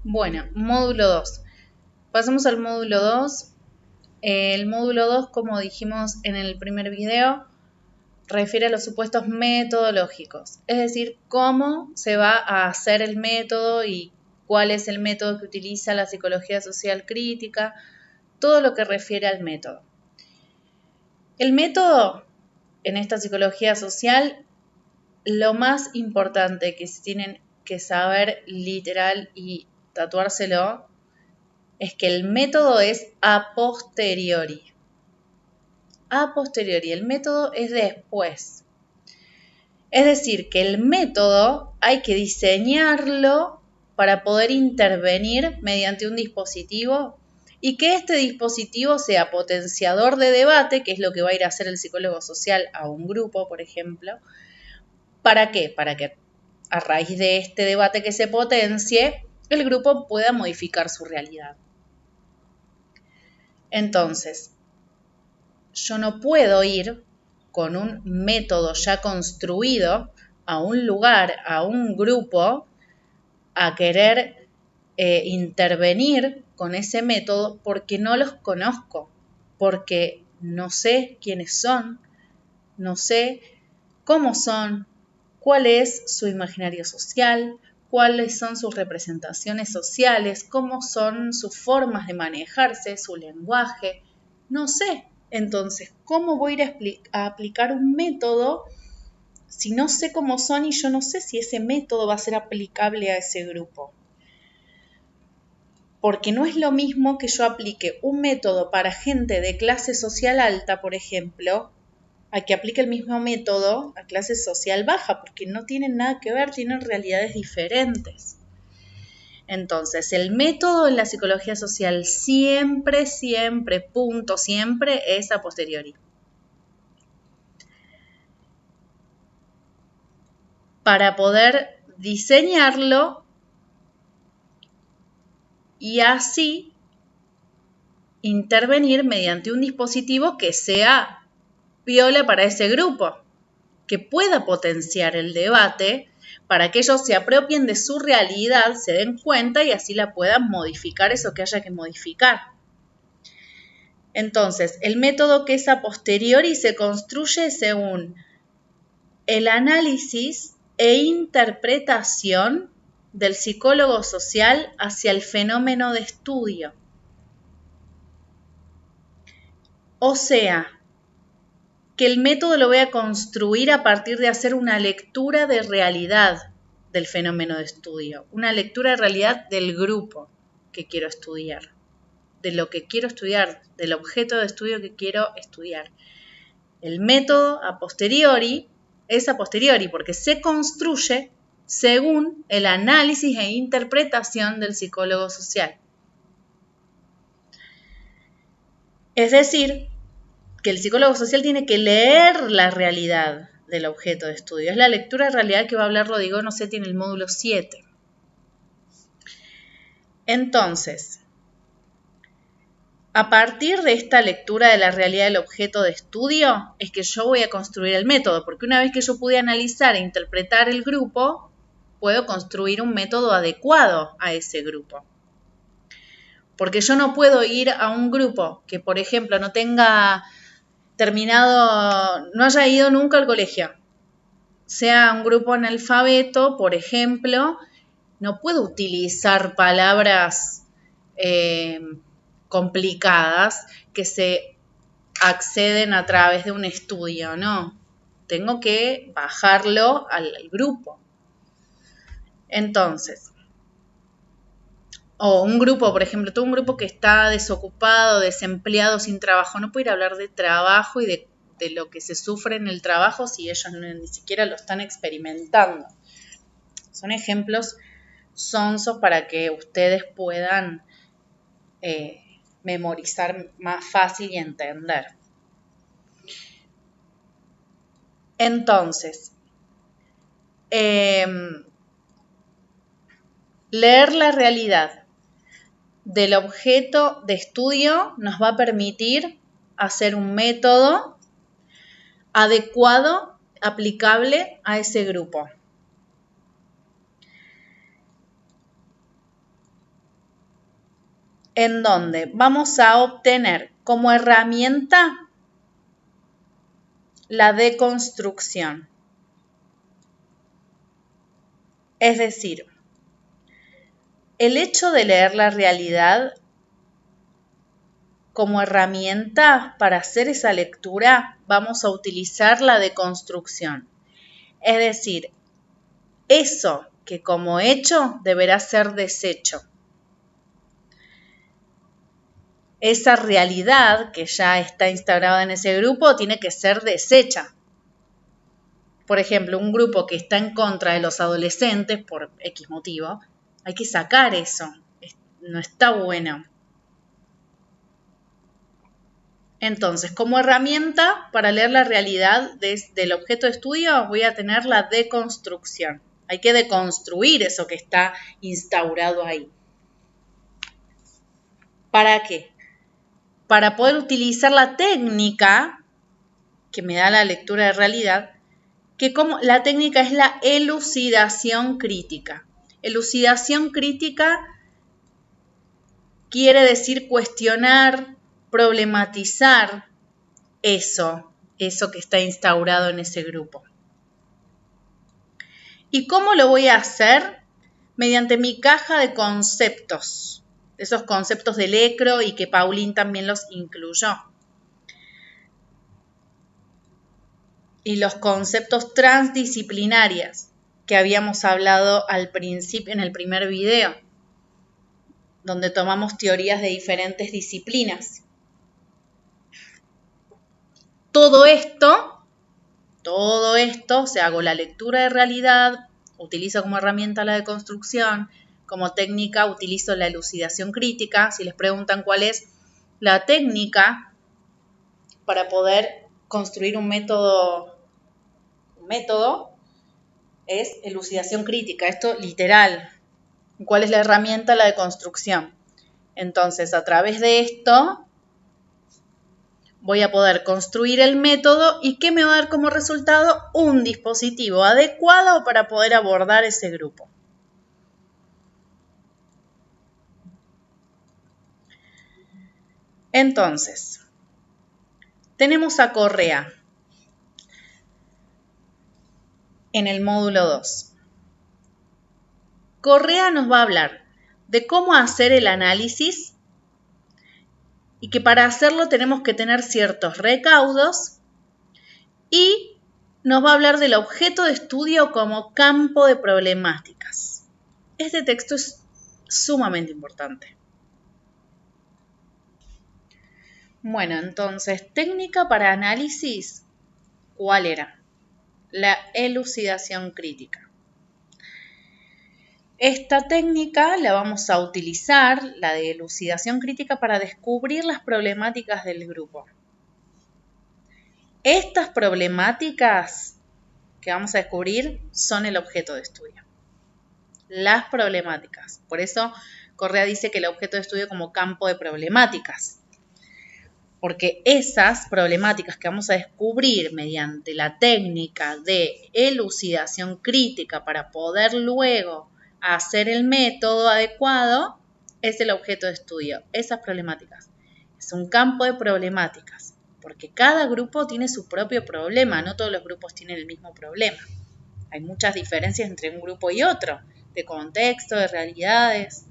Bueno, módulo 2. Pasamos al módulo 2. El módulo 2, como dijimos en el primer video, refiere a los supuestos metodológicos, es decir, cómo se va a hacer el método y cuál es el método que utiliza la psicología social crítica, todo lo que refiere al método. El método en esta psicología social, lo más importante que se tienen que saber literal y tatuárselo, es que el método es a posteriori. A posteriori, el método es después. Es decir, que el método hay que diseñarlo para poder intervenir mediante un dispositivo y que este dispositivo sea potenciador de debate, que es lo que va a ir a hacer el psicólogo social a un grupo, por ejemplo. ¿Para qué? Para que a raíz de este debate que se potencie, el grupo pueda modificar su realidad. Entonces, yo no puedo ir con un método ya construido a un lugar, a un grupo, a querer intervenir con ese método porque no los conozco, porque no sé quiénes son, no sé cómo son, cuál es su imaginario social, cuáles son sus representaciones sociales, cómo son sus formas de manejarse, su lenguaje, no sé. Entonces, ¿cómo voy a ir a aplicar un método si no sé cómo son y yo no sé si ese método va a ser aplicable a ese grupo? Porque no es lo mismo que yo aplique un método para gente de clase social alta, por ejemplo, a que aplique el mismo método a clase social baja, porque no tienen nada que ver, tienen realidades diferentes. Entonces, el método en la psicología social siempre, punto, siempre es a posteriori. Para poder diseñarlo y así intervenir mediante un dispositivo que sea piola para ese grupo, que pueda potenciar el debate para que ellos se apropien de su realidad, se den cuenta y así la puedan modificar eso que haya que modificar. Entonces, el método que es a posteriori se construye según el análisis e interpretación del psicólogo social hacia el fenómeno de estudio. O sea, que el método lo voy a construir a partir de hacer una lectura de realidad del fenómeno de estudio, una lectura de realidad del grupo que quiero estudiar, de lo que quiero estudiar, del objeto de estudio que quiero estudiar. El método a posteriori es a posteriori porque se construye según el análisis e interpretación del psicólogo social. Es decir, que el psicólogo social tiene que leer la realidad del objeto de estudio. Es la lectura de realidad que va a hablar Rodrigo Nocetti en el módulo 7. Entonces, a partir de esta lectura de la realidad del objeto de estudio, es que yo voy a construir el método, porque una vez que yo pude analizar e interpretar el grupo, puedo construir un método adecuado a ese grupo. Porque yo no puedo ir a un grupo que, por ejemplo, no tenga terminado, no haya ido nunca al colegio, sea un grupo analfabeto, por ejemplo, no puedo utilizar palabras complicadas que se acceden a través de un estudio, no. Tengo que bajarlo al grupo. Entonces, o un grupo, por ejemplo, todo un grupo que está desocupado, desempleado, sin trabajo, no puedo ir a hablar de trabajo y de lo que se sufre en el trabajo si ellos ni siquiera lo están experimentando. Son ejemplos sonsos para que ustedes puedan memorizar más fácil y entender. Entonces, leer la realidad del objeto de estudio nos va a permitir hacer un método adecuado, aplicable a ese grupo. en donde vamos a obtener como herramienta la deconstrucción. Es decir, el hecho de leer la realidad como herramienta para hacer esa lectura, vamos a utilizar la deconstrucción. Es decir, eso que como hecho deberá ser deshecho. Esa realidad que ya está instaurada en ese grupo tiene que ser deshecha. Por ejemplo, un grupo que está en contra de los adolescentes por X motivo, hay que sacar eso. No está bueno. Entonces, como herramienta para leer la realidad del objeto de estudio, voy a tener la deconstrucción. Hay que deconstruir eso que está instaurado ahí. ¿Para qué? Para poder utilizar la técnica que me da la lectura de realidad, que como la técnica es la elucidación crítica. Elucidación crítica quiere decir cuestionar, problematizar eso que está instaurado en ese grupo. ¿Y cómo lo voy a hacer? Mediante mi caja de conceptos, esos conceptos de Lecro y que Pauline también los incluyó. Y los conceptos transdisciplinarios que habíamos hablado al principio en el primer video, donde tomamos teorías de diferentes disciplinas. Todo esto, o sea, hago la lectura de realidad, utilizo como herramienta la deconstrucción, como técnica utilizo la elucidación crítica. Si les preguntan cuál es la técnica para poder construir un método es elucidación crítica, esto literal. ¿Cuál es la herramienta? La deconstrucción. Entonces, a través de esto voy a poder construir el método y ¿qué me va a dar como resultado? Un dispositivo adecuado para poder abordar ese grupo. Entonces, tenemos a Correa en el módulo 2. Correa nos va a hablar de cómo hacer el análisis y que para hacerlo tenemos que tener ciertos recaudos y nos va a hablar del objeto de estudio como campo de problemáticas. Este texto es sumamente importante. Bueno, entonces, técnica para análisis, ¿cuál era? La elucidación crítica. Esta técnica la vamos a utilizar, la de elucidación crítica, para descubrir las problemáticas del grupo. Estas problemáticas que vamos a descubrir son el objeto de estudio. Las problemáticas. Por eso Correa dice que el objeto de estudio como campo de problemáticas. Porque esas problemáticas que vamos a descubrir mediante la técnica de elucidación crítica para poder luego hacer el método adecuado es el objeto de estudio. Esas problemáticas. Es un campo de problemáticas. Porque cada grupo tiene su propio problema. No todos los grupos tienen el mismo problema. Hay muchas diferencias entre un grupo y otro. De contexto, de realidades.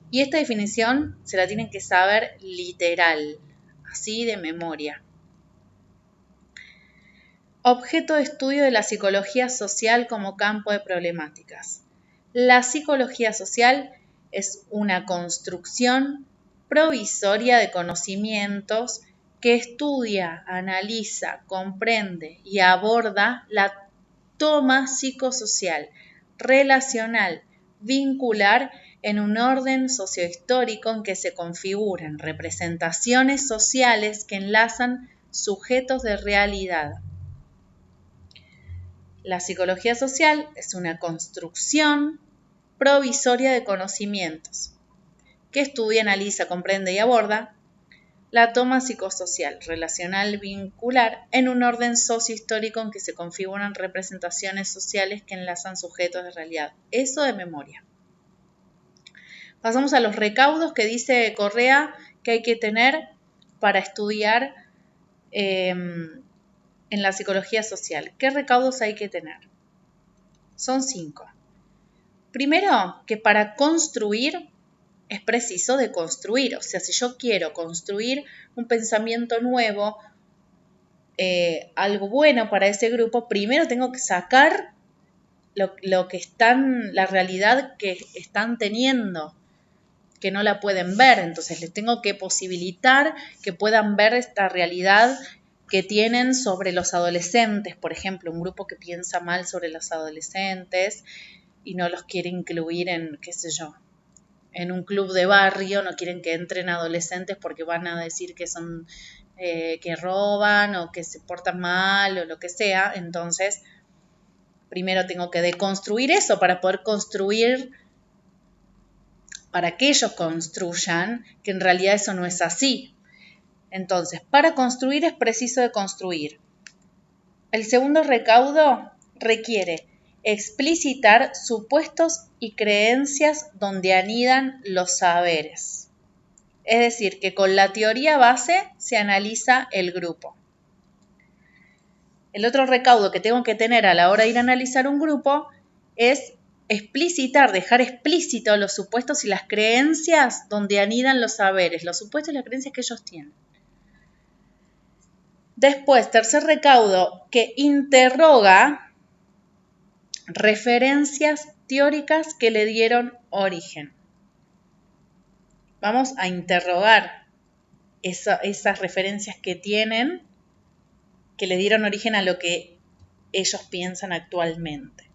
Y esta definición se la tienen que saber literal. Así de memoria. Objeto de estudio de la psicología social como campo de problemáticas. La psicología social es una construcción provisoria de conocimientos que estudia, analiza, comprende y aborda la toma psicosocial, relacional, vincular en un orden sociohistórico en que se configuran representaciones sociales que enlazan sujetos de realidad. La psicología social es una construcción provisoria de conocimientos que estudia, analiza, comprende y aborda la toma psicosocial, relacional, vincular en un orden sociohistórico en que se configuran representaciones sociales que enlazan sujetos de realidad. Eso de memoria. Pasamos a los recaudos que dice Correa que hay que tener para estudiar en la psicología social. ¿Qué recaudos hay que tener? Son 5. Primero, que para construir es preciso de construir. O sea, si yo quiero construir un pensamiento nuevo, algo bueno para ese grupo, primero tengo que sacar lo que están, la realidad que están teniendo, que no la pueden ver. Entonces les tengo que posibilitar que puedan ver esta realidad que tienen sobre los adolescentes, por ejemplo, un grupo que piensa mal sobre los adolescentes y no los quiere incluir en, qué sé yo, en un club de barrio, no quieren que entren adolescentes porque van a decir que son, que roban o que se portan mal o lo que sea. Entonces, primero tengo que deconstruir eso para poder construir, para que ellos construyan, que en realidad eso no es así. Entonces, para construir es preciso de construir. El segundo recaudo requiere explicitar supuestos y creencias donde anidan los saberes. Es decir, que con la teoría base se analiza el grupo. El otro recaudo que tengo que tener a la hora de ir a analizar un grupo es explicitar, dejar explícito los supuestos y las creencias donde anidan los saberes, los supuestos y las creencias que ellos tienen. Después, tercer recaudo, que interroga referencias teóricas que le dieron origen. Vamos a interrogar esas referencias que tienen, que le dieron origen a lo que ellos piensan actualmente.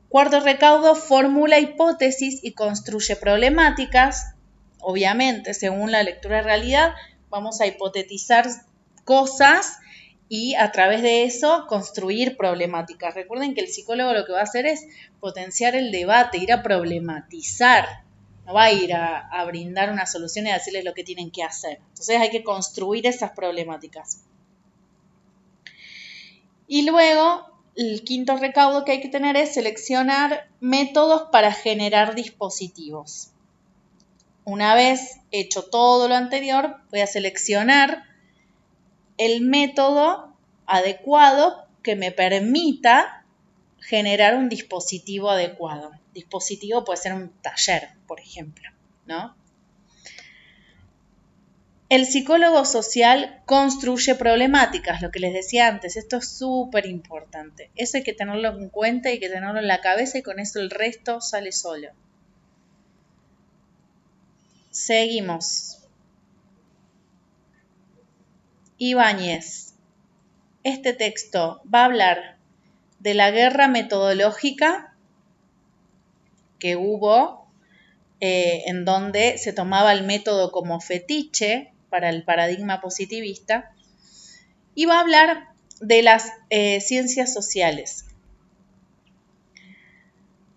Cuarto recaudo, formula hipótesis y construye problemáticas. Obviamente, según la lectura de realidad, vamos a hipotetizar cosas y a través de eso construir problemáticas. Recuerden que el psicólogo lo que va a hacer es potenciar el debate, ir a problematizar. No va a ir a brindar una solución y a decirles lo que tienen que hacer. Entonces hay que construir esas problemáticas. Y luego, el quinto recaudo que hay que tener es seleccionar métodos para generar dispositivos. Una vez hecho todo lo anterior, voy a seleccionar el método adecuado que me permita generar un dispositivo adecuado. Dispositivo puede ser un taller, por ejemplo, ¿no? El psicólogo social construye problemáticas, lo que les decía antes, esto es súper importante. Eso hay que tenerlo en cuenta y hay que tenerlo en la cabeza y con eso el resto sale solo. Seguimos. Ibáñez. Este texto va a hablar de la guerra metodológica que hubo, en donde se tomaba el método como fetiche para el paradigma positivista, y va a hablar de las ciencias sociales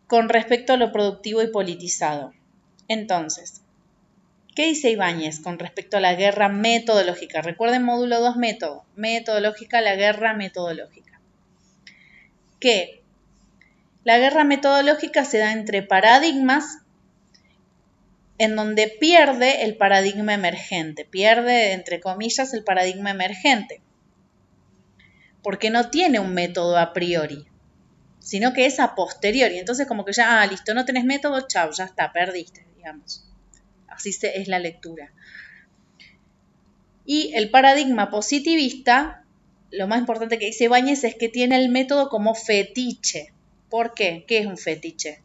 con respecto a lo productivo y politizado. Entonces, ¿qué dice Ibáñez con respecto a la guerra metodológica? Recuerden módulo 2, método. Metodológica, la guerra metodológica. Que la guerra metodológica se da entre paradigmas en donde pierde el paradigma emergente. Pierde, entre comillas, el paradigma emergente. Porque no tiene un método a priori, sino que es a posteriori. Entonces como que ya, listo, no tenés método, chao, ya está, perdiste, digamos. Así es la lectura. Y el paradigma positivista, lo más importante que dice Ibáñez es que tiene el método como fetiche. ¿Por qué? ¿Qué es un fetiche?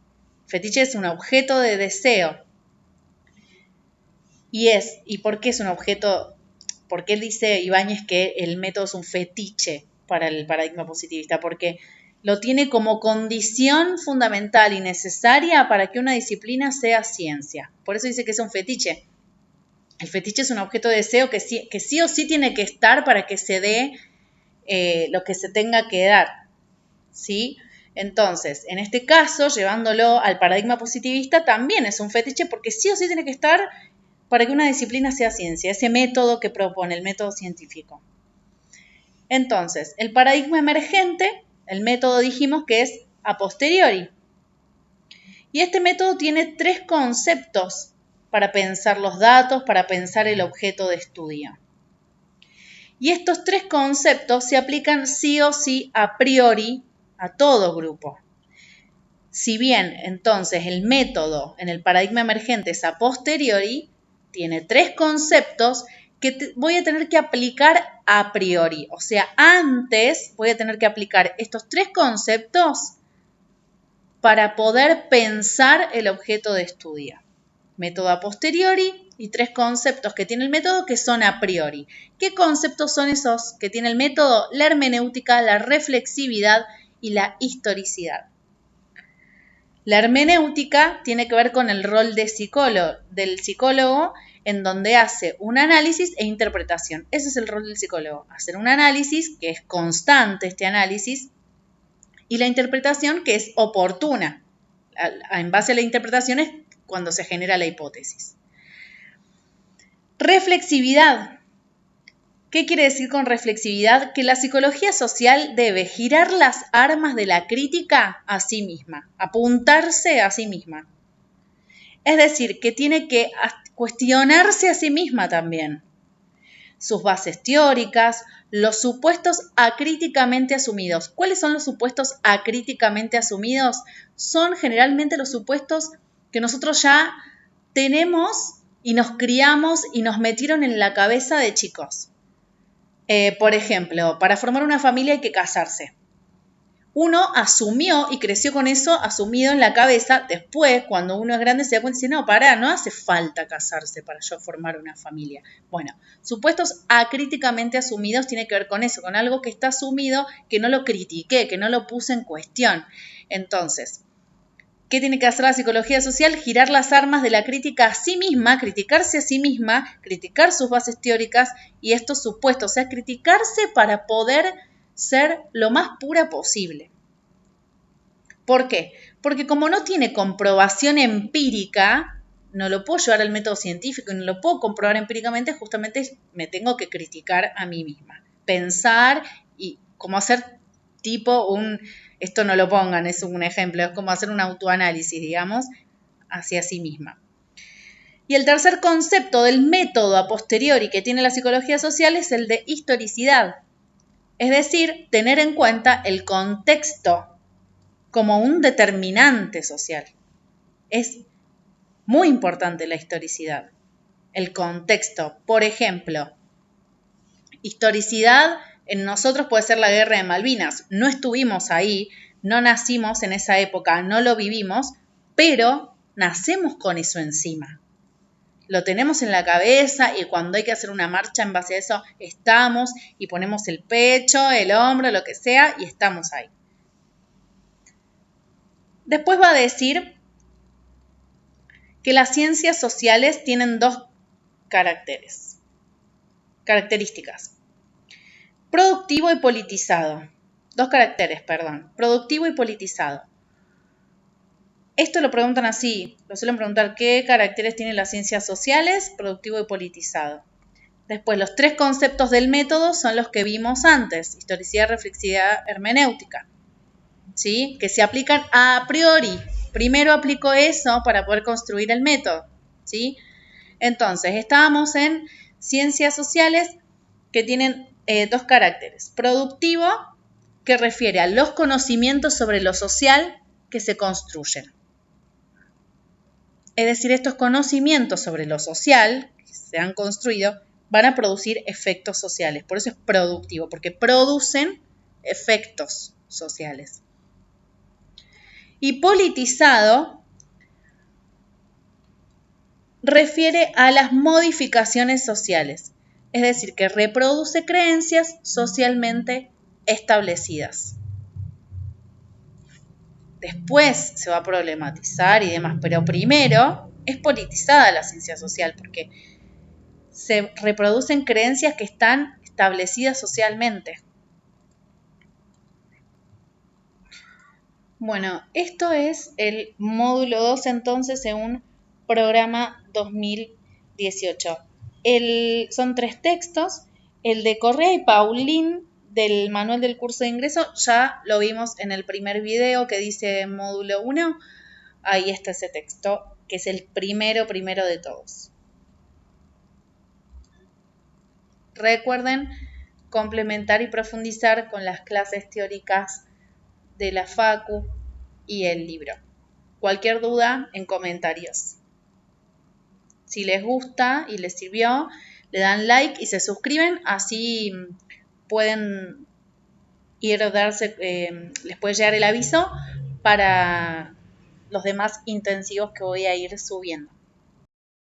Fetiche es un objeto de deseo. ¿Y por qué es un objeto? ¿Por qué dice Ibáñez que el método es un fetiche para el paradigma positivista? Porque lo tiene como condición fundamental y necesaria para que una disciplina sea ciencia. Por eso dice que es un fetiche. El fetiche es un objeto de deseo que sí o sí tiene que estar para que se dé lo que se tenga que dar, ¿sí? Entonces, en este caso, llevándolo al paradigma positivista, también es un fetiche porque sí o sí tiene que estar para que una disciplina sea ciencia, ese método que propone, el método científico. Entonces, el paradigma emergente, el método dijimos que es a posteriori. Y este método tiene 3 conceptos para pensar los datos, para pensar el objeto de estudio. Y estos 3 conceptos se aplican sí o sí a priori a todo grupo. Si bien, entonces, el método en el paradigma emergente es a posteriori, tiene 3 conceptos que voy a tener que aplicar a priori. O sea, antes voy a tener que aplicar estos 3 conceptos para poder pensar el objeto de estudio. Método a posteriori y 3 conceptos que tiene el método que son a priori. ¿Qué conceptos son esos que tiene el método? La hermenéutica, la reflexividad y la historicidad. La hermenéutica tiene que ver con el rol del psicólogo en donde hace un análisis e interpretación. Ese es el rol del psicólogo, hacer un análisis, que es constante este análisis, y la interpretación, que es oportuna. En base a la interpretación es cuando se genera la hipótesis. Reflexividad. ¿Qué quiere decir con reflexividad? Que la psicología social debe girar las armas de la crítica a sí misma, apuntarse a sí misma. Es decir, que tiene que cuestionarse a sí misma también. Sus bases teóricas, los supuestos acríticamente asumidos. ¿Cuáles son los supuestos acríticamente asumidos? Son generalmente los supuestos que nosotros ya tenemos y nos criamos y nos metieron en la cabeza de chicos. Por ejemplo, para formar una familia hay que casarse. Uno asumió y creció con eso asumido en la cabeza. Después, cuando uno es grande, se da cuenta y dice, no, pará, no hace falta casarse para yo formar una familia. Bueno, supuestos acríticamente asumidos tiene que ver con eso, con algo que está asumido, que no lo critiqué, que no lo puse en cuestión. Entonces, ¿qué tiene que hacer la psicología social? Girar las armas de la crítica a sí misma, criticarse a sí misma, criticar sus bases teóricas y estos supuestos, o sea, criticarse para poder ser lo más pura posible. ¿Por qué? Porque como no tiene comprobación empírica, no lo puedo llevar al método científico y no lo puedo comprobar empíricamente, justamente me tengo que criticar a mí misma. Pensar y como hacer tipo esto no lo pongan, es un ejemplo, es como hacer un autoanálisis, digamos, hacia sí misma. Y el tercer concepto del método a posteriori que tiene la psicología social es el de historicidad. Es decir, tener en cuenta el contexto como un determinante social. Es muy importante la historicidad, el contexto. Por ejemplo, historicidad en nosotros puede ser la guerra de Malvinas. No estuvimos ahí, no nacimos en esa época, no lo vivimos, pero nacemos con eso encima. Lo tenemos en la cabeza y cuando hay que hacer una marcha en base a eso, estamos y ponemos el pecho, el hombro, lo que sea, y estamos ahí. Después va a decir que las ciencias sociales tienen 2 características. Productivo y politizado. 2 caracteres, perdón. Productivo y politizado. Esto lo preguntan así, lo suelen preguntar, ¿qué caracteres tienen las ciencias sociales? Productivo y politizado. Después, los 3 conceptos del método son los que vimos antes, historicidad, reflexividad, hermenéutica, ¿sí? Que se aplican a priori. Primero aplico eso para poder construir el método, ¿sí? Entonces, estábamos en ciencias sociales que tienen 2 caracteres. Productivo, que refiere a los conocimientos sobre lo social que se construyen. Es decir, estos conocimientos sobre lo social que se han construido van a producir efectos sociales. Por eso es productivo, porque producen efectos sociales. Y politizado refiere a las modificaciones sociales. Es decir, que reproduce creencias socialmente establecidas. Después se va a problematizar y demás, pero primero es politizada la ciencia social porque se reproducen creencias que están establecidas socialmente. Bueno, esto es el módulo 2 entonces en un programa 2018. Son 3 textos, el de Correa y Paulín del manual del curso de ingreso, ya lo vimos en el primer video que dice módulo 1, ahí está ese texto, que es el primero de todos. Recuerden complementar y profundizar con las clases teóricas de la Facu y el libro. Cualquier duda en comentarios. Si les gusta y les sirvió, le dan like y se suscriben, así pueden les puede llegar el aviso para los demás intensivos que voy a ir subiendo.